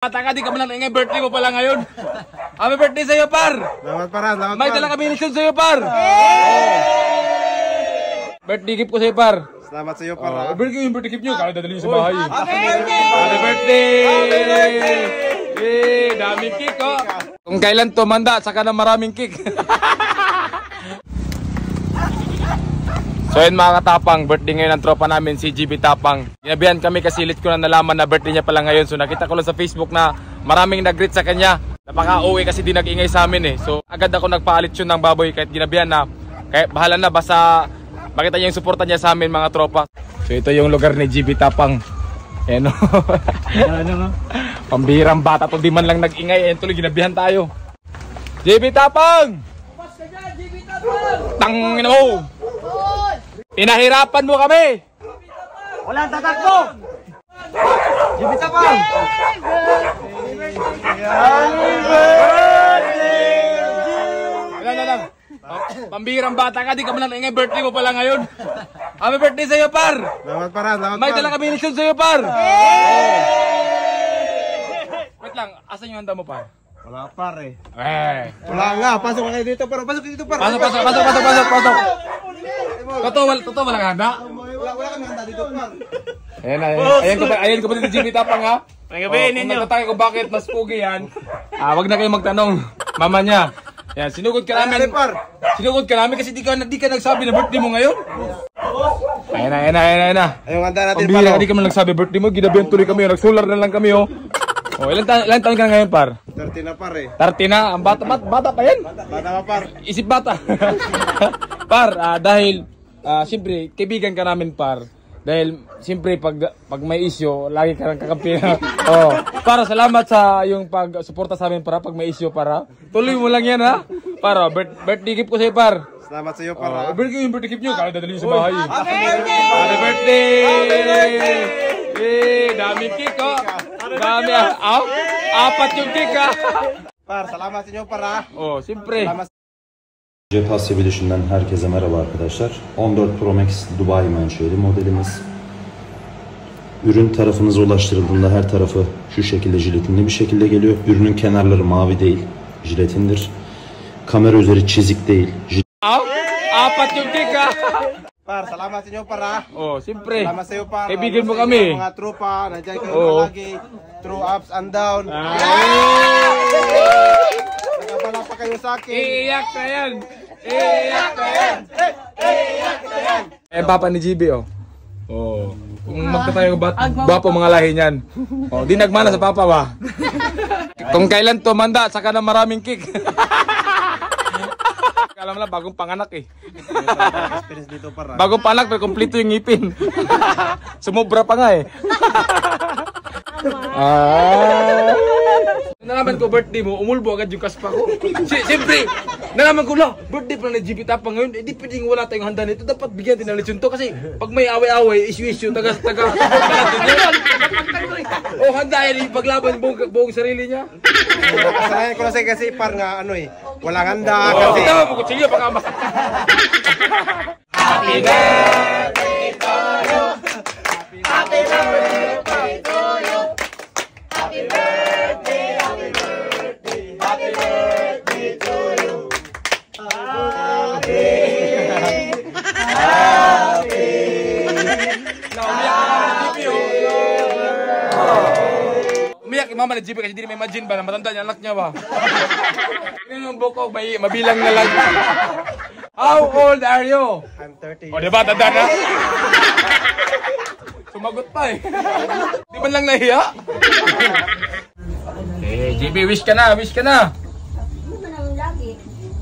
Bata ka, di ka man lang ingay, birthday mo pala ngayon. Happy birthday sa'yo, par! Salamat par, salamat par. May dala kami nisyon sa'yo, par! Birthday gift ko sa'yo, par. Salamat sa'yo par. Birthday yung birthday gift nyo, kaya dadalhin sa bahay. Happy birthday! Daming cake, oh! Kung kailan tumanda, saka na maraming cake. So yun mga katapang, birthday ngayon ng tropa namin si GB Tapang. Ginabihan kami kasi lit ko na nalaman na birthday niya pala ngayon. So nakita ko lang sa Facebook na maraming nag-greet sa kanya. Napaka-uwi kasi di nag-ingay sa amin eh. So agad ako nagpaalit yun ng baboy kahit ginabihan na. Kaya bahala na, basta makita niya yung suporta niya sa amin mga tropa. So ito yung lugar ni GB Tapang. Ayan o. Pambihirang bata to, di man lang nag-ingay. Ayan tuloy, ginabihan tayo. GB Tapang! Tangin mo! Pinahirapan mo kami! Walang tatakbo! GB Tapang! Lang. Pambihirang bata ka, di ka man lang ingay, birthday mo pala ngayon. Happy birthday sa'yo, par! Salamat par, salamat par. May dala kami nisyon sa'yo, par! Wait lang, asan yung handa mo, par? Wala par eh. Wala nga, pasok ka kayo dito par. Pasok dito par. Pasok. Totoo walang handa? Wala kami handa dito par. Ayan ko pa dito GB Tapang ha. Kung nagtataka ko bakit mas pugi yan, wag na kayo magtanong. Mama niya. Yan, sinugod ka namin kasi di ka nagsabi na birthday mo ngayon. Ayan na. Ayun handa natin par. Pambihira ka, di ka man nagsabi birthday mo, ginabihan tuloy kami, nagsular na lang kami oh. Oh, ilan taon ka na ngayon, par? 30 na par eh. 30 na, ang bata pa yan. Bata pa par. Isip bata. Par, dahil siyempre kaibigan ka namin, par. Dahil siyempre pag may issue, lagi ka nang kakampi na. Oh, para salamat sa yung pag-suporta sa amin para pag may issue para. Tuloy mo lang yan ha. Para birthday gift ko sa'yo, par. Salamat sa'yo par. Birthday yung birthday gift nyo, kaya dadalhin sa bahay. Happy birthday! Daming cake oh. Dami apat yung cake ha. Par, salamat sa inyo par. Oh, siyempre. Cep Asya Bilişim'den herkese merhaba arkadaşlar. 14 Pro Max Dubai menşeli modelimiz. Ürün tarafınıza ulaştırıldığında her tarafı şu şekilde jiletinli bir şekilde geliyor. Ürünün kenarları mavi değil, jiletindir. Kamera üzeri çizik değil. Apat yung cake ha. Par, salamat sa inyo par. Oh, siyempre. Salamat sa iyo par. Kaibigan mo kami. Mga tropa, nandiyan kayo lagi. Through ups and down. Nagabala pa kayo sa akin. Iiyak na yan. Papa ni GB oh. Oh. Kung magtatayo gwapo mga lahi niyan. Oh, di nagmana sa papa ba? Kung kailan tumanda, saka na maraming cake. Alam lang, bagong panganak eh. Experience dito par. Bagong panganak, pero kompleto yung ngipin. Sumobra pa nga eh. Nalaman ko birthday mo, umulbo agad yung kaspa ko. Siyempre, nalaman ko lang, birthday pala ni GB Tapang ngayon, hindi pwedeng wala tayong handa nito. Dapat bigyan din ng lechon to kasi pag may away-away, issue-issue, taga-taga. Oh, handa yan, ipaglaban buong sarili niya. Kasalayan ko kasi par nga ano eh, walang handa kasi. Ito, sige, baka Happy birthday to you. Happy birthday to you. Happy birthday, happy birthday, happy birthday to you. Happy. Umiyak yung mama ni GB kasi hindi na may imagine ba na matanda niya anak niya ba? Ano yung buko, mabilang na lang. How old are you? I'm 30 years. O diba, tanda na? Sumagot pa eh. Di man lang nahiya. GB, wish ka na. Hindi mo naman lagi.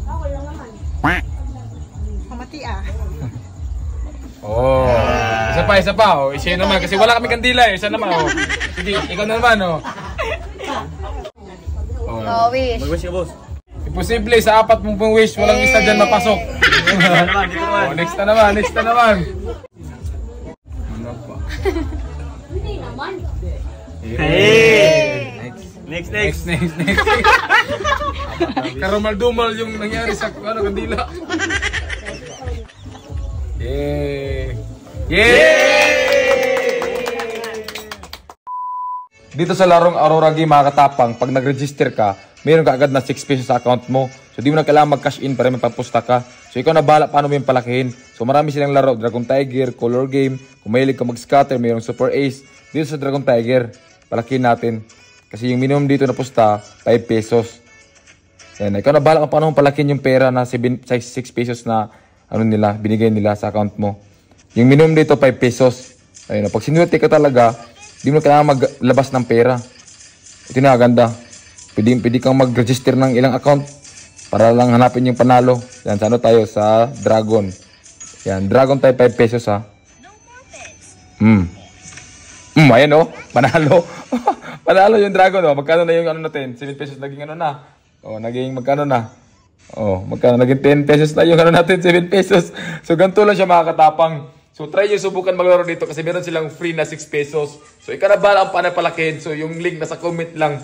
Ako lang naman. Pamati ah. Oh, isa pa. Oh. Isa naman kasi wala kami kandila eh. Isa naman oh. Sige, ikaw na naman oh. Oh, wish. Mag-wish ka boss. Imposible sa apat mong pang wish, walang isa dyan mapasok. Oh, next na naman. Ano pa? Hindi naman. Next. Karumal-dumal yung nangyari sa kandila. Yay! Dito sa larong Aurora Game mga katapang, pag nag-register ka, mayroon ka agad na 6 pesos sa account mo. So di mo na kailangan mag-cash in para may papusta ka. So ikaw na bahala paano mo yung palakihin. So marami silang laro, Dragon Tiger, Color Game. Kung mahilig ka mag-scatter, mayroong Super Ace. Dito sa Dragon Tiger, palakihin natin. Kasi yung minimum dito na pusta, 5 pesos. Yan, ikaw na bahala kung paano mo palakihin yung pera na 6 pesos na binigay nila sa account mo. Yung minimum dito, 5 pesos. Ayun, pag sinuwerte ka talaga, di mo kailangan maglabas ng pera. Ito na, ganda. Pwede kang mag-register ng ilang account para lang hanapin yung panalo. Yan, sa ano tayo? Sa Dragon. Yan, Dragon tayo 5 pesos ha. Ayan o, panalo. Panalo yung Dragon o. Magkano na yung ano natin? 7 pesos naging ano na. O, naging magkano na? O, magkano? Naging 10 pesos na yung ano natin, 7 pesos. So, ganito lang siya mga katapang. So, try nyo subukan maglaro dito kasi meron silang free na 6 pesos. So, ikaw na bahala ang paano palakihin. So, yung link nasa comment lang.